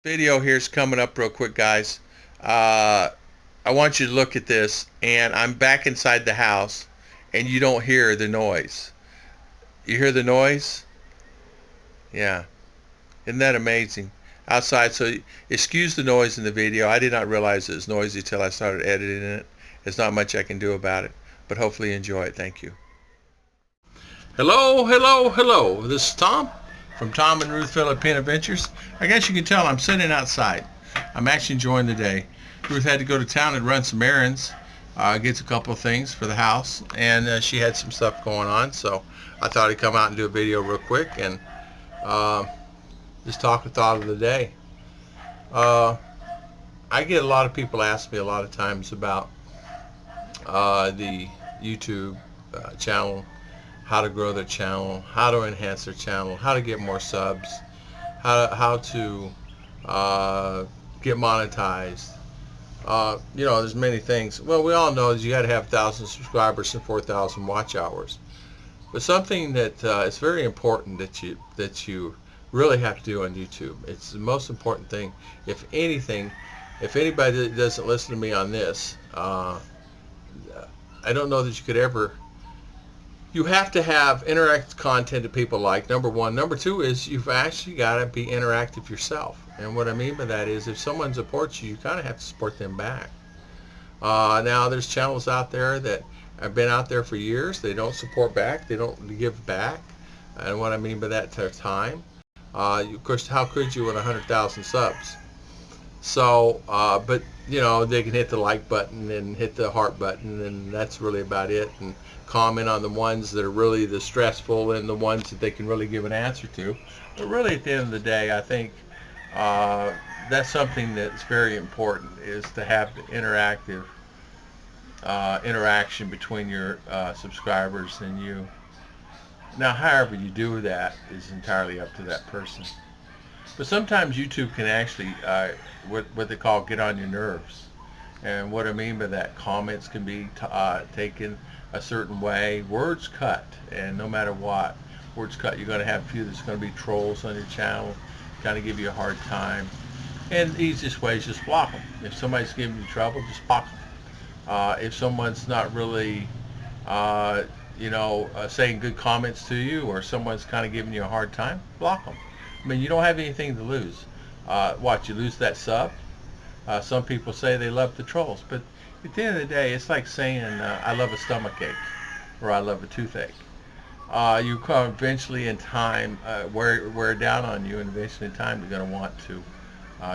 Video here's coming up real quick, guys. I want you to look at this, and I'm back inside the house, and you don't hear the noise. You hear the noise? Yeah. Isn't that amazing? Outside, so excuse the noise in the video. I did not realize it was noisy till I started editing it. There's not much I can do about it, but hopefully you enjoy it. Thank you. Hello, hello, hello. This is Tom from Tom and Ruth Philippine Adventures. I guess you can tell I'm sitting outside. I'm actually enjoying the day. Ruth had to go to town and run some errands, get a couple of things for the house, and she had some stuff going on, so I thought I'd come out and do a video real quick and just talk the thought of the day. I get a lot of people ask me a lot of times about the YouTube channel, how to grow their channel, how to enhance their channel, how to get more subs, how to get monetized. You know, there's many things. Well, we all know is you got to have 1,000 subscribers and 4,000 watch hours. But something that is very important that you really have to do on YouTube. It's the most important thing. If anything, if anybody doesn't listen to me on this, I don't know that you could ever. You have to have interactive content that people like, number one. Number two is you've actually got to be interactive yourself. And what I mean by that is if someone supports you, you kind of have to support them back. Now, there's channels out there that have been out there for years. They don't support back. They don't give back. And what I mean by that, their time. Of course, how could you with 100,000 subs? So, but, you know, they can hit the like button and hit the heart button, and that's really about it. And comment on the ones that are really the stressful and the ones that they can really give an answer to. But really, at the end of the day, I think that's something that's very important, is to have the interactive interaction between your subscribers and you. Now, however you do that is entirely up to that person. But sometimes YouTube can actually, what they call, get on your nerves. And what I mean by that, comments can be taken a certain way. Words cut, and no matter what, words cut. You're going to have a few that's going to be trolls on your channel, kind of give you a hard time. And the easiest way is just block them. If somebody's giving you trouble, just block them. If someone's not really, saying good comments to you, or someone's kind of giving you a hard time, block them. I mean, you don't have anything to lose. You lose that sub? Some people say they love the trolls, but at the end of the day, it's like saying I love a stomachache or I love a toothache. You come eventually in time wear down on you, and eventually in time you're going to want to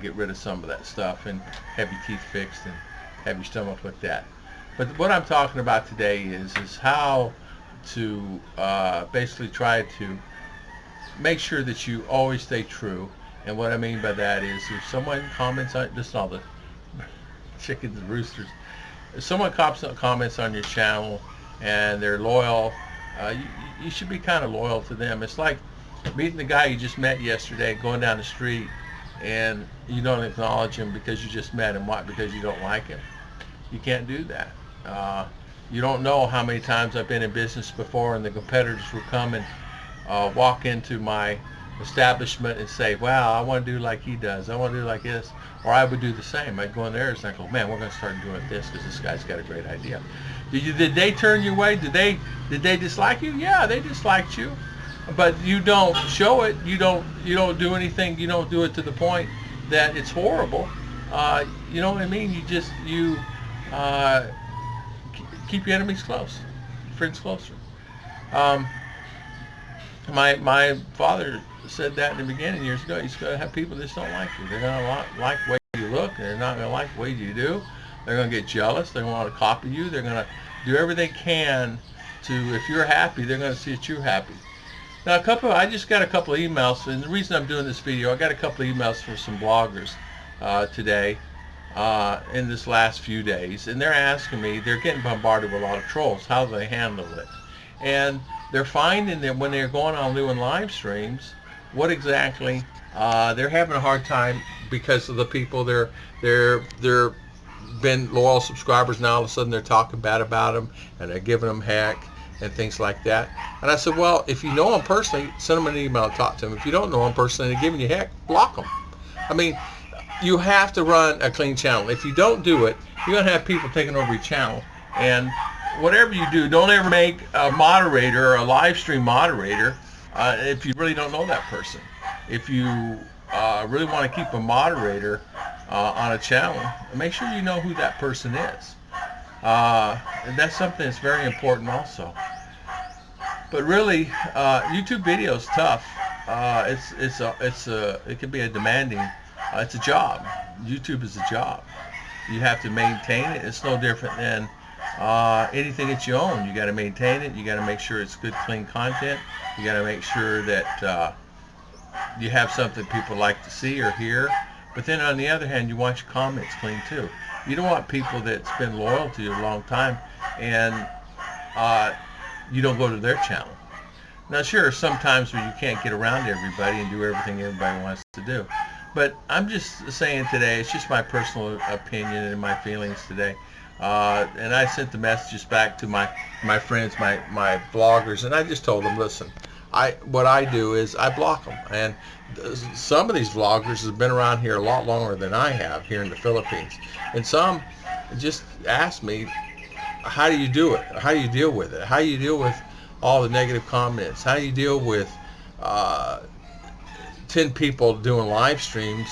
get rid of some of that stuff and have your teeth fixed and have your stomach looked at. But what I'm talking about today is how to basically try to make sure that you always stay true. And what I mean by that is if someone comments on, listen to all the chickens and roosters, if someone comments on your channel and they're loyal, you should be kind of loyal to them. It's like meeting the guy you just met yesterday, going down the street, and you don't acknowledge him because you just met him. Why? Because you don't like him. You can't do that. You don't know how many times I've been in business before and the competitors will come and walk into my establishment and say, wow, I want to do like he does. I want to do like this. Or I would do the same. I'd go in there and I go, man, we're going to start doing this because this guy's got a great idea. Did they turn you away? Did they dislike you? Yeah, they disliked you. But you don't show it. You don't do anything. You don't do it to the point that it's horrible. You know what I mean? You keep your enemies close, friends closer. My father said that in the beginning years ago. He's going to have people that just don't like you. They're going to like the way you look, and they're not going to like the way you do. They're going to get jealous. They're going to want to copy you. They're going to do everything they can to, if you're happy, they're going to see that you're happy. Now, I just got a couple of emails, and the reason I'm doing this video, I got a couple of emails from some bloggers today in this last few days, and they're asking me, they're getting bombarded with a lot of trolls. How do they handle it? And they're finding that when they're going on doing live streams, what exactly they're having a hard time because of the people they're been loyal subscribers. Now all of a sudden they're talking bad about them and they're giving them heck and things like that. And I said, well, if you know them personally, send them an email and talk to them. If you don't know them personally and they're giving you heck, block them. I mean, you have to run a clean channel. If you don't do it, you're going to have people taking over your channel. And whatever you do, don't ever make a moderator or a live stream moderator if you really don't know that person. If you really want to keep a moderator on a channel, make sure you know who that person is. And that's something that's very important also. But really, YouTube video is tough. It can be a demanding. It's a job. YouTube is a job. You have to maintain it. It's no different than anything that you own. You got to maintain it. You got to make sure it's good, clean content. You got to make sure that you have something people like to see or hear. But then on the other hand, you want your comments clean too. You don't want people that's been loyal to you a long time and you don't go to their channel. Now sure, sometimes when you can't get around to everybody and do everything everybody wants to do. But I'm just saying today, it's just my personal opinion and my feelings today. And I sent the messages back to my friends, my bloggers, and I just told them, listen, what I do is I block them. And some of these vloggers have been around here a lot longer than I have here in the Philippines. And some just ask me, how do you do it? How do you deal with it? How do you deal with all the negative comments? How do you deal with 10 people doing live streams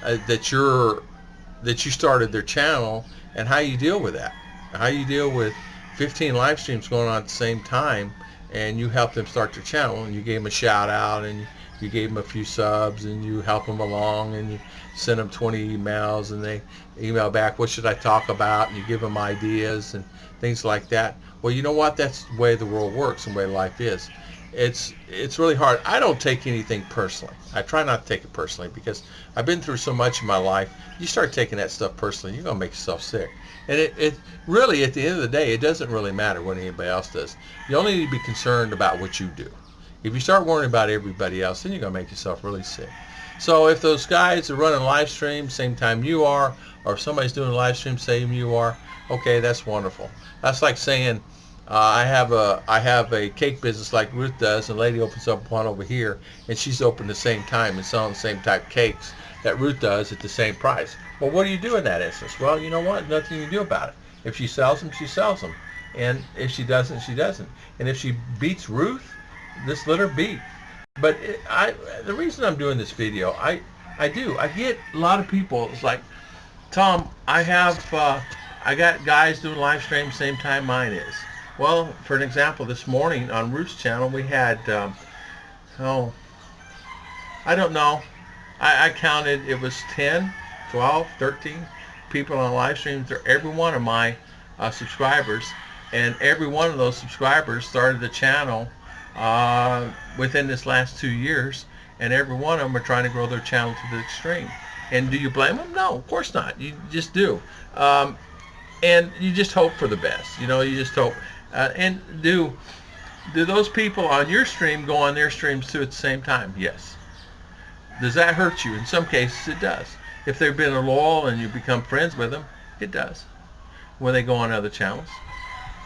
that you started their channel, and how you deal with that? How you deal with 15 live streams going on at the same time, and you help them start their channel, and you gave them a shout out, and you gave them a few subs, and you help them along, and you send them 20 emails, and they email back, what should I talk about? And you give them ideas and things like that. Well, you know what? That's the way the world works and the way life is. It's really hard. I don't take anything personally. I try not to take it personally because I've been through so much in my life. You start taking that stuff personally, you're going to make yourself sick. And it really, at the end of the day, it doesn't really matter what anybody else does. You only need to be concerned about what you do. If you start worrying about everybody else, then you're going to make yourself really sick. So if those guys are running live streams same time you are, or if somebody's doing a live stream same you are, okay, that's wonderful. That's like saying, I have a cake business like Ruth does, and a lady opens up one over here, and she's open the same time and selling the same type of cakes that Ruth does at the same price. Well, what do you do in that instance? Well, you know what? Nothing you can do about it. If she sells them, she sells them. And if she doesn't, she doesn't. And if she beats Ruth, just let her beat. But the reason I'm doing this video, I get a lot of people, it's like, Tom, I got guys doing live streams same time mine is. Well, for an example, this morning on Ruth's channel, we had, I don't know. I counted, it was 10, 12, 13 people on live streams. They're every one of my subscribers, and every one of those subscribers started the channel within this last 2 years, and every one of them are trying to grow their channel to the extreme. And do you blame them? No, of course not. You just do. And you just hope for the best. You just hope. And do those people on your stream go on their streams too at the same time? Yes. Does that hurt you? In some cases it does. If they've been loyal and you become friends with them, it does. When they go on other channels.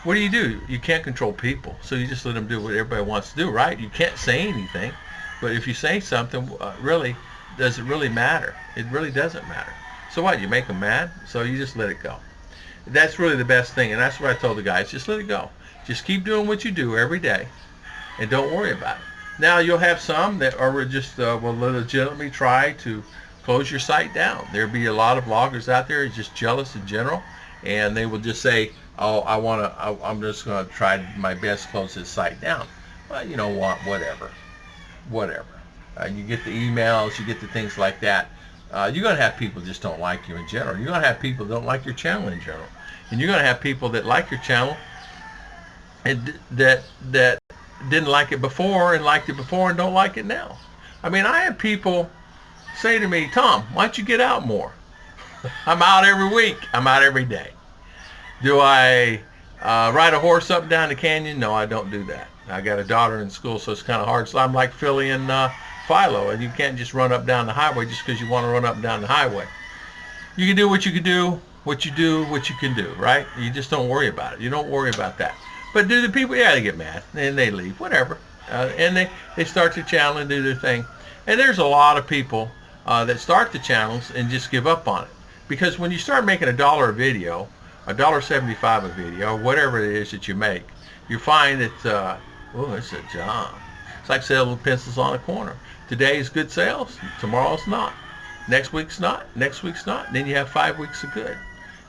What do? You can't control people, so you just let them do what everybody wants to do, right? You can't say anything, but if you say something, really, does it really matter? It really doesn't matter. So what? You make them mad, so you just let it go. That's really the best thing, and that's what I told the guys. Just let it go. Just keep doing what you do every day, and don't worry about it. Now, you'll have some that are just will legitimately try to close your site down. There'll be a lot of bloggers out there just jealous in general, and they will just say, oh, I'm just going to try my best to close this site down. Well, you know what? Whatever. You get the emails, you get the things like that. You're going to have people just don't like you in general. You're going to have people that don't like your channel in general. And you're going to have people that like your channel and that didn't like it before and liked it before and don't like it now. I mean, I have people say to me, Tom, why don't you get out more? I'm out every week. I'm out every day. Do I ride a horse up and down the canyon? No, I don't do that. I got a daughter in school, so it's kind of hard. So I'm like Philly and Philo, and you can't just run up down the highway just because you want to run up and down the highway. You can do what you can do, what you can do, right? You just don't worry about it. You don't worry about that. But do the people, yeah, they get mad, and they leave, whatever. And they start to channel and do their thing. And there's a lot of people that start the channels and just give up on it. Because when you start making $1 a video, $1.75 a video, whatever it is that you make, you find that, oh, it's a job. It's like selling pencils on a corner. Today's good sales, tomorrow's not. Next week's not, next week's not. Then you have 5 weeks of good.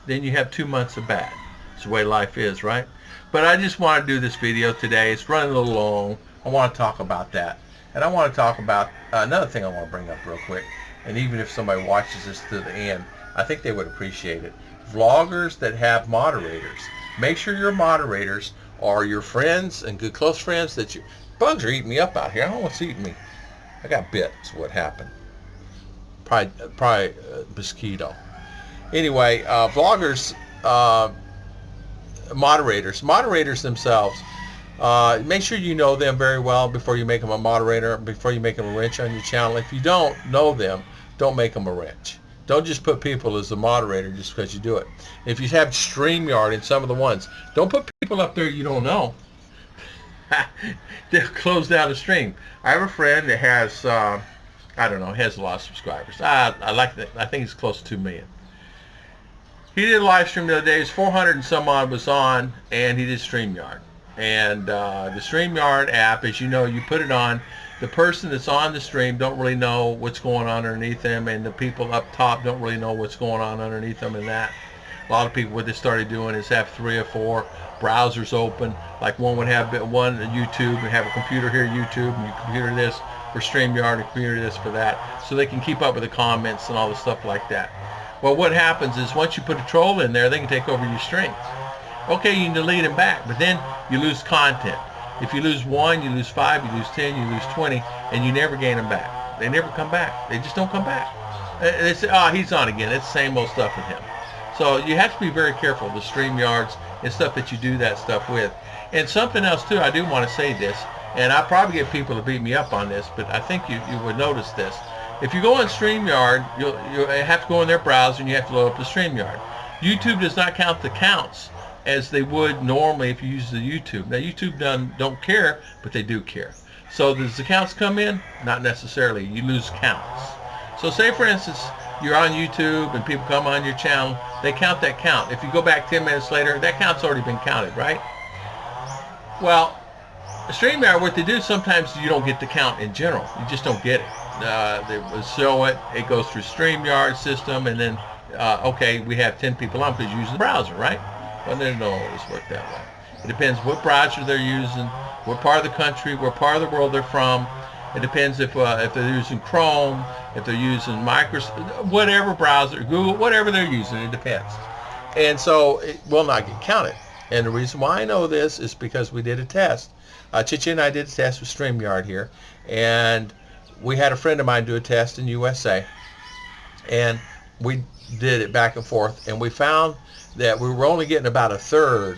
Then you have 2 months of bad. It's the way life is, right? But I just want to do this video today. It's running a little long. I want to talk about that. And I want to talk about another thing I want to bring up real quick. And even if somebody watches this to the end, I think they would appreciate it. Vloggers that have moderators. Make sure your moderators are your friends and good close friends that you... Bugs are eating me up out here. I don't know what's eating me. I got bit. That's what happened. Probably mosquito. Anyway, vloggers, moderators themselves, make sure you know them very well before you make them a moderator, before you make them a wrench on your channel. If you don't know them, don't make them a wrench. Don't just put people as a moderator just because you do it. If you have Streamyard in some of the ones, don't put people up there you don't know. They'll close down the stream. I have a friend that has, I don't know, has a lot of subscribers. I like that. I think he's close to 2 million. He did a live stream the other day. His 400 and some odd was on, and he did Streamyard. And the Streamyard app, as you know, you put it on. The person that's on the stream don't really know what's going on underneath them, and the people up top don't really know what's going on underneath them and that. A lot of people, what they started doing is have 3 or 4 browsers open. Like one would have one YouTube and have a computer here, YouTube, and your computer this for Streamyard, and computer this for that, so they can keep up with the comments and all the stuff like that. Well, what happens is once you put a troll in there, they can take over your stream. Okay, you can delete them back, but then you lose content. If you lose 1, you lose 5, you lose 10, you lose 20, and you never gain them back. They never come back. They just don't come back. They say, oh, he's on again. It's the same old stuff with him. So you have to be very careful with Streamyards and stuff that you do that stuff with. And something else too, I do want to say this, and I probably get people to beat me up on this, but I think you would notice this. If you go on Streamyard, you'll have to go in their browser and you have to load up the Streamyard. YouTube does not count the counts as they would normally if you use the YouTube. Now YouTube don't care, but they do care. So does the counts come in? Not necessarily. You lose counts. So say for instance, you're on YouTube and people come on your channel, they count that count. If you go back 10 minutes later, that count's already been counted, right? Well, Streamyard, what they do, sometimes you don't get the count in general. You just don't get it. They will show it. It goes through Streamyard system, and then, okay, we have 10 people on because you're using the browser, right? Well, they don't always work that way. It depends what browser they're using, what part of the country, what part of the world they're from. It depends if they're using Chrome, if they're using Microsoft, whatever browser, Google, whatever they're using, it depends. And so it will not get counted. And the reason why I know this is because we did a test. Chichi and I did a test with Streamyard here, and we had a friend of mine do a test in USA, and we did it back and forth, and we found that we were only getting about 1/3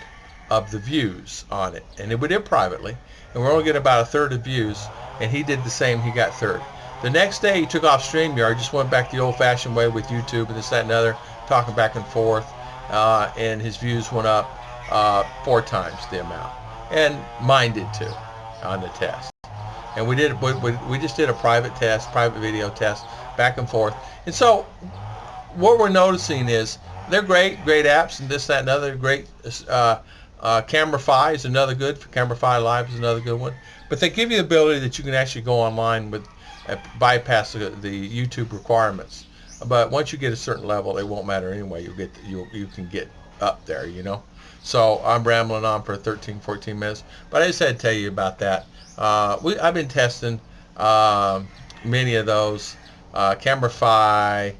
of the views on it, and we did privately, and we're only getting about 1/3 of views, and he did the same. He got 1/3. The next day he took off Streamyard, just went back the old-fashioned way with YouTube and this, that, and other, talking back and forth, and his views went up 4 times the amount, and mine did too on the test. And we just did a private test, private video test, back and forth. And so what we're noticing is they're great apps and this, that, and other. Great. Camera-Fi is another good. Camera-Fi Live is another good one. But they give you the ability that you can actually go online with bypass the YouTube requirements. But once you get a certain level, it won't matter anyway. You can get up there, you know. So I'm rambling on for 13, 14 minutes, but I just had to tell you about that. I've been testing many of those. Camera-Fi,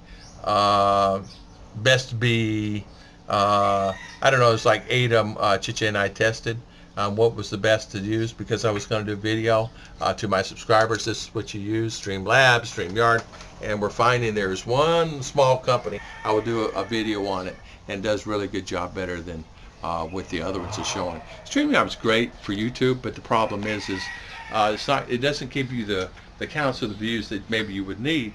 Best B, I don't know, it's like 8 of them Chicha and I tested. What was the best to use, because I was going to do video to my subscribers. This is what you use: Streamlabs, Streamyard, and we're finding there's one small company I will do a video on it and does really good job, better than what the other ones are showing. Streamyard is great for YouTube, but the problem is it doesn't give you the counts of the views that maybe you would need.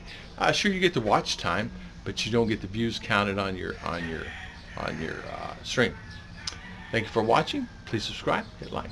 Sure, you get the watch time, but you don't get the views counted on your stream. Thank you for watching. Please subscribe, hit like.